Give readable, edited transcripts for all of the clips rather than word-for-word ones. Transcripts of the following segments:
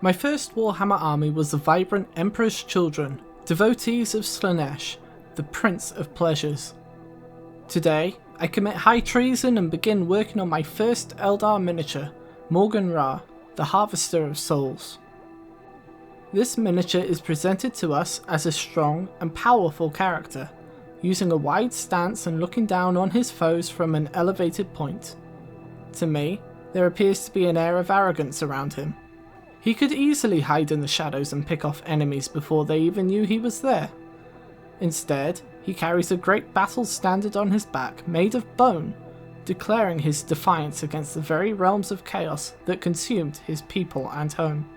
My first Warhammer army was the vibrant Emperor's Children, devotees of Slaanesh, the Prince of Pleasures. Today, I commit high treason and begin working on my first Eldar miniature, Maurgan Ra, the Harvester of Souls. This miniature is presented to us as a strong and powerful character, using a wide stance and looking down on his foes from an elevated point. To me, there appears to be an air of arrogance around him. He could easily hide in the shadows and pick off enemies before they even knew he was there. Instead, he carries a great battle standard on his back made of bone, declaring his defiance against the very realms of chaos that consumed his people and home.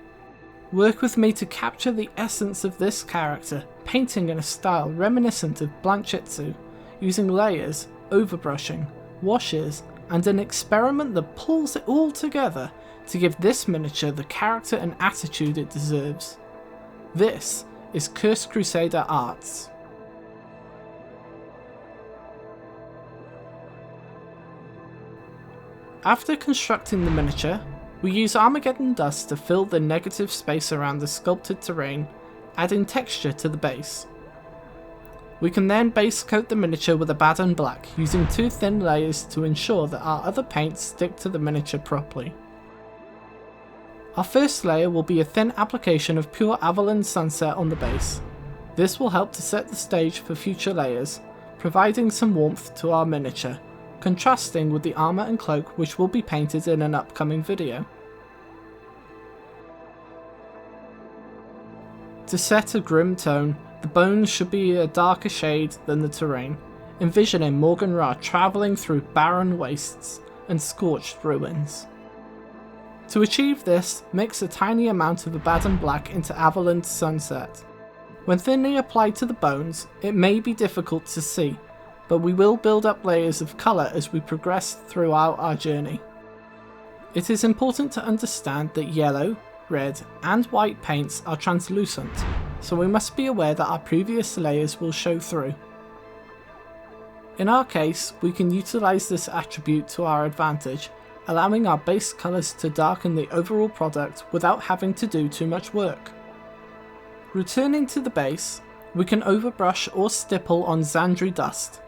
Work with me to capture the essence of this character, painting in a style reminiscent of Blanchitsu, using layers, overbrushing, washes, and an experiment that pulls it all together to give this miniature the character and attitude it deserves. This is Cursed Crusader Arts. After constructing the miniature, we use Armageddon dust to fill the negative space around the sculpted terrain, adding texture to the base. We can then base coat the miniature with Abaddon Black, using 2 thin layers to ensure that our other paints stick to the miniature properly. Our first layer will be a thin application of pure Avalon Sunset on the base. This will help to set the stage for future layers, providing some warmth to our miniature, contrasting with the armour and cloak which will be painted in an upcoming video. To set a grim tone, the bones should be a darker shade than the terrain, envisioning Maurgan Ra travelling through barren wastes and scorched ruins. To achieve this, mix a tiny amount of Abaddon Black into Avalon Sunset. When thinly applied to the bones, it may be difficult to see, but we will build up layers of colour as we progress throughout our journey. It is important to understand that yellow, red and white paints are translucent, so we must be aware that our previous layers will show through. In our case, we can utilise this attribute to our advantage, allowing our base colours to darken the overall product without having to do too much work. Returning to the base, we can overbrush or stipple on Xandri dust.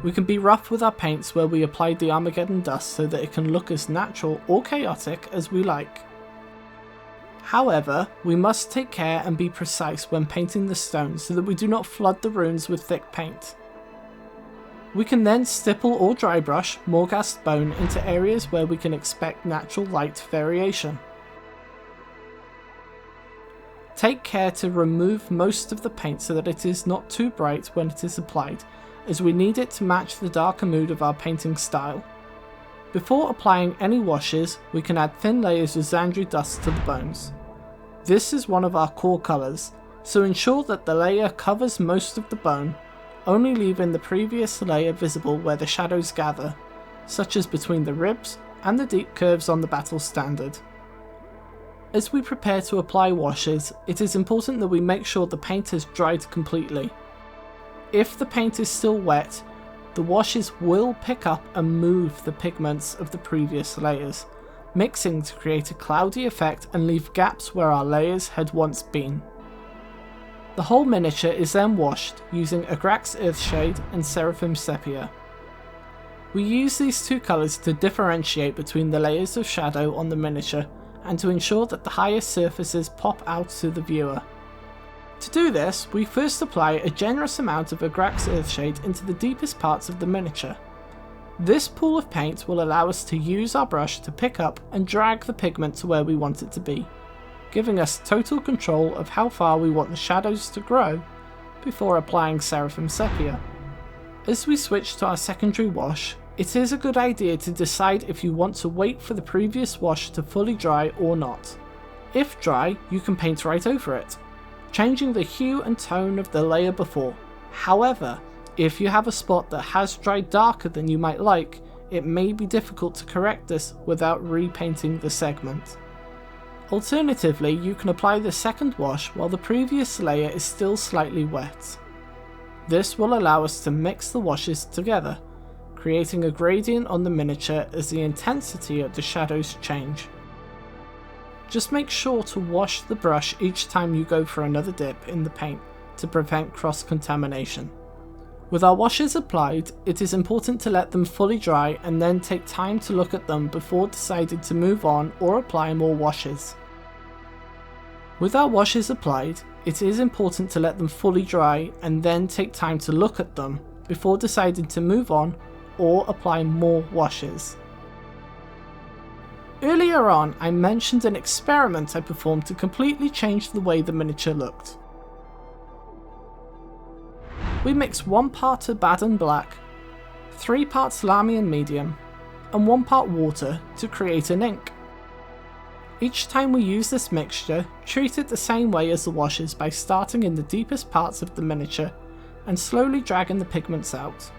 We can be rough with our paints where we applied the Armageddon dust so that it can look as natural or chaotic as we like. However, we must take care and be precise when painting the stones so that we do not flood the runes with thick paint. We can then stipple or dry brush Morghast bone into areas where we can expect natural light variation. Take care to remove most of the paint so that it is not too bright when it is applied, as we need it to match the darker mood of our painting style. Before applying any washes, we can add thin layers of Xandri dust to the bones. This is one of our core colours, so ensure that the layer covers most of the bone, only leaving the previous layer visible where the shadows gather, such as between the ribs and the deep curves on the battle standard. As we prepare to apply washes, it is important that we make sure the paint has dried completely. If the paint is still wet, the washes will pick up and move the pigments of the previous layers, mixing to create a cloudy effect and leave gaps where our layers had once been. The whole miniature is then washed using Agrax Earthshade and Seraphim Sepia. We use these 2 colours to differentiate between the layers of shadow on the miniature and to ensure that the higher surfaces pop out to the viewer. To do this, we first apply a generous amount of Agrax Earthshade into the deepest parts of the miniature. This pool of paint will allow us to use our brush to pick up and drag the pigment to where we want it to be, giving us total control of how far we want the shadows to grow before applying Seraphim Sepia. As we switch to our secondary wash, it is a good idea to decide if you want to wait for the previous wash to fully dry or not. If dry, you can paint right over it, changing the hue and tone of the layer before. However, if you have a spot that has dried darker than you might like, it may be difficult to correct this without repainting the segment. Alternatively, you can apply the second wash while the previous layer is still slightly wet. This will allow us to mix the washes together, creating a gradient on the miniature as the intensity of the shadows change. Just make sure to wash the brush each time you go for another dip in the paint to prevent cross-contamination. With our washes applied, it is important to let them fully dry and then take time to look at them before deciding to move on or apply more washes. With our washes applied, it is important to let them fully dry and then take time to look at them before deciding to move on or apply more washes. Earlier on, I mentioned an experiment I performed to completely change the way the miniature looked. We mixed 1 part Abaddon Black, 3 parts Lamian Medium, and 1 part water to create an ink. Each time we use this mixture, treat it the same way as the washes by starting in the deepest parts of the miniature and slowly dragging the pigments out.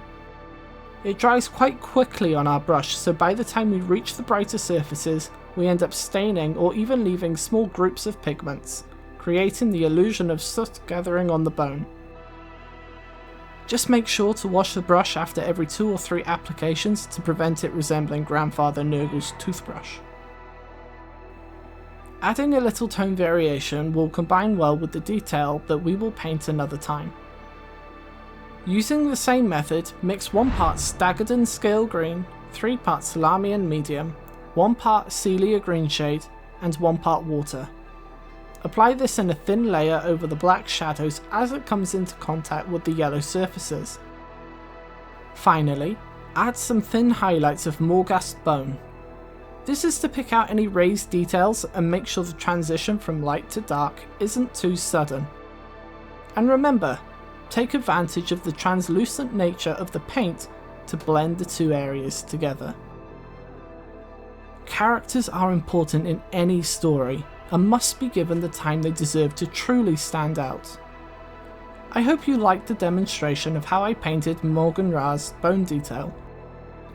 It dries quite quickly on our brush, so by the time we reach the brighter surfaces, we end up staining or even leaving small groups of pigments, creating the illusion of soot gathering on the bone. Just make sure to wash the brush after every 2 or 3 applications to prevent it resembling Grandfather Nurgle's toothbrush. Adding a little tone variation will combine well with the detail that we will paint another time. Using the same method, mix 1 part Staggerden Scale Green, 3 parts Lamian Medium, 1 part Celia Green Shade, and 1 part water. Apply this in a thin layer over the black shadows as it comes into contact with the yellow surfaces. Finally, add some thin highlights of Morghast bone. This is to pick out any raised details and make sure the transition from light to dark isn't too sudden. And remember, take advantage of the translucent nature of the paint to blend the 2 areas together. Characters are important in any story and must be given the time they deserve to truly stand out. I hope you liked the demonstration of how I painted Maurgan Ra's bone detail.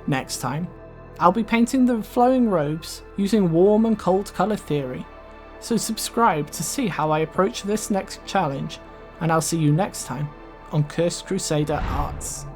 Next time, I'll be painting the flowing robes using warm and cold colour theory, so subscribe to see how I approach this next challenge, and I'll see you next time on Cursed Crusader Arts.